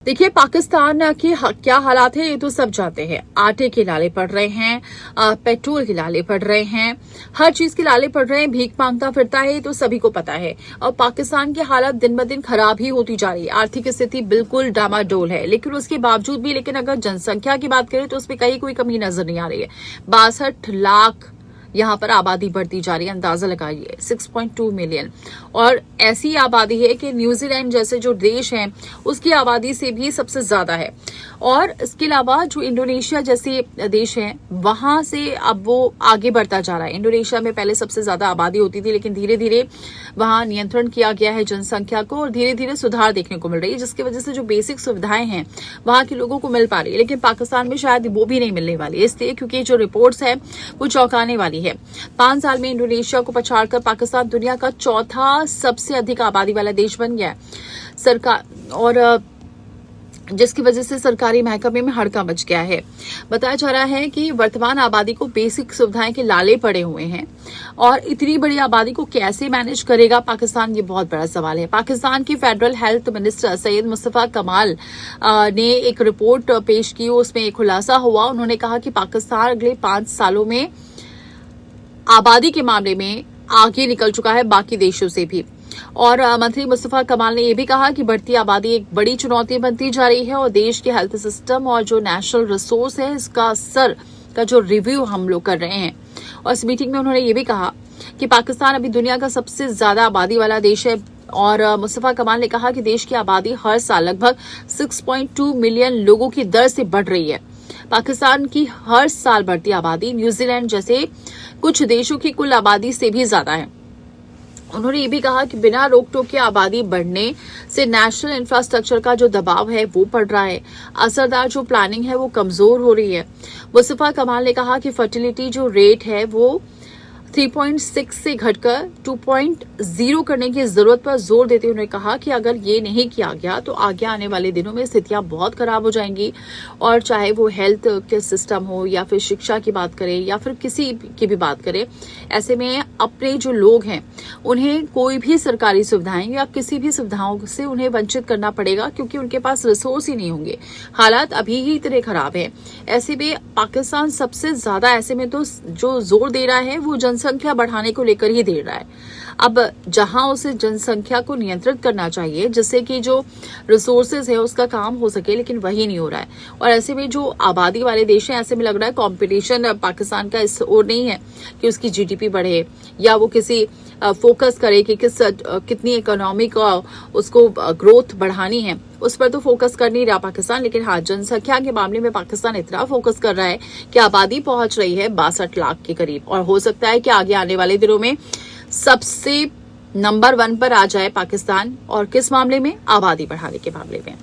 देखिए, पाकिस्तान के क्या हालात है ये तो सब जानते हैं। आटे के लाले पड़ रहे हैं, पेट्रोल के लाले पड़ रहे हैं, हर चीज के लाले पड़ रहे हैं, भीख मांगता फिरता है, ये तो सभी को पता है। और पाकिस्तान की हालत दिन ब दिन खराब ही होती जा रही है। आर्थिक स्थिति बिल्कुल डामाडोल है, लेकिन उसके बावजूद भी अगर जनसंख्या की बात करें तो उसमें कहीं कोई कमी नजर नहीं आ रही है। 62 लाख यहाँ पर आबादी बढ़ती जा रही है। अंदाजा लगाइए 6.2 मिलियन। और ऐसी आबादी है कि न्यूजीलैंड जैसे जो देश हैं उसकी आबादी से भी सबसे ज्यादा है। और इसके अलावा जो इंडोनेशिया जैसे देश हैं वहां से अब वो आगे बढ़ता जा रहा है। इंडोनेशिया में पहले सबसे ज्यादा आबादी होती थी, लेकिन धीरे धीरे वहां नियंत्रण किया गया है जनसंख्या को और धीरे धीरे सुधार देखने को मिल रही है, जिसकी वजह से जो बेसिक सुविधाएं हैं वहां के लोगों को मिल पा रही है। लेकिन पाकिस्तान में शायद वो भी नहीं मिलने वाली, इसलिए क्योंकि जो रिपोर्ट्स है वो चौंकाने वाली है। 5 साल में इंडोनेशिया को पछाड़कर पाकिस्तान दुनिया का चौथा सबसे अधिक आबादी वाला देश बन गया है। सरकार और जिसकी वजह से सरकारी महकमे में हड़कंप मच गया है। बताया जा रहा है कि वर्तमान आबादी को बेसिक सुविधाएं के लाले पड़े हुए हैं और इतनी बड़ी आबादी को कैसे मैनेज करेगा पाकिस्तान, ये बहुत बड़ा सवाल है। पाकिस्तान के federal health minister Syed Mustafa कमाल ने एक रिपोर्ट पेश की, उसमें एक खुलासा हुआ। उन्होंने कहा कि पाकिस्तान अगले 5 सालों में आबादी के मामले में आगे निकल चुका है बाकी देशों से भी। और मंत्री मुस्तफा कमाल ने यह भी कहा कि बढ़ती आबादी एक बड़ी चुनौती बनती जा रही है और देश के हेल्थ सिस्टम और जो नेशनल रिसोर्स है इसका असर का जो रिव्यू हम लोग कर रहे हैं। और इस मीटिंग में उन्होंने ये भी कहा कि पाकिस्तान अभी दुनिया का सबसे ज्यादा आबादी वाला देश है। और मुस्तफा कमाल ने कहा कि देश की आबादी हर साल लगभग 6.2 मिलियन लोगों की दर से बढ़ रही है। पाकिस्तान की हर साल बढ़ती आबादी न्यूजीलैंड जैसे कुछ देशों की कुल आबादी से भी ज्यादा है। उन्होंने ये भी कहा कि बिना रोक टोक के आबादी बढ़ने से नेशनल इंफ्रास्ट्रक्चर का जो दबाव है वो पड़ रहा है। असरदार जो प्लानिंग है वो कमजोर हो रही है। मुस्तफा कमाल ने कहा कि फर्टिलिटी जो रेट है वो 3.6 से घटकर 2.0 करने की जरूरत पर जोर देते हुए उन्होंने कहा कि अगर ये नहीं किया गया तो आगे आने वाले दिनों में स्थितियां बहुत खराब हो जाएंगी। और चाहे वो हेल्थ के सिस्टम हो या फिर शिक्षा की बात करें या फिर किसी की भी बात करें, ऐसे में अपने जो लोग हैं उन्हें कोई भी सरकारी सुविधाएं या किसी भी सुविधाओं से उन्हें वंचित करना पड़ेगा, क्योंकि उनके पास रिसोर्स ही नहीं होंगे। हालात अभी ही इतने खराब है। ऐसे में पाकिस्तान सबसे ज्यादा ऐसे में तो जो जोर दे रहा है वो जनसंख्या बढ़ाने को लेकर ही दे रहा है। अब जहां उसे जनसंख्या को नियंत्रित करना चाहिए जिससे कि जो रिसोर्सेज है उसका काम हो सके, लेकिन वही नहीं हो रहा है। और ऐसे में जो आबादी वाले देश हैं, ऐसे में लग रहा है कंपटीशन पाकिस्तान का इस ओर नहीं है कि उसकी जीडीपी बढ़े या वो किसी फोकस करे कि कितनी इकोनॉमी का उसको ग्रोथ बढ़ानी है, उस पर तो फोकस कर नहीं रहा पाकिस्तान। लेकिन हाँ, जनसंख्या के मामले में पाकिस्तान इतना फोकस कर रहा है कि आबादी पहुंच रही है 62 लाख के करीब। और हो सकता है कि आगे आने वाले दिनों में सबसे नंबर 1 पर आ जाए पाकिस्तान। और किस मामले में? आबादी बढ़ाने के मामले में।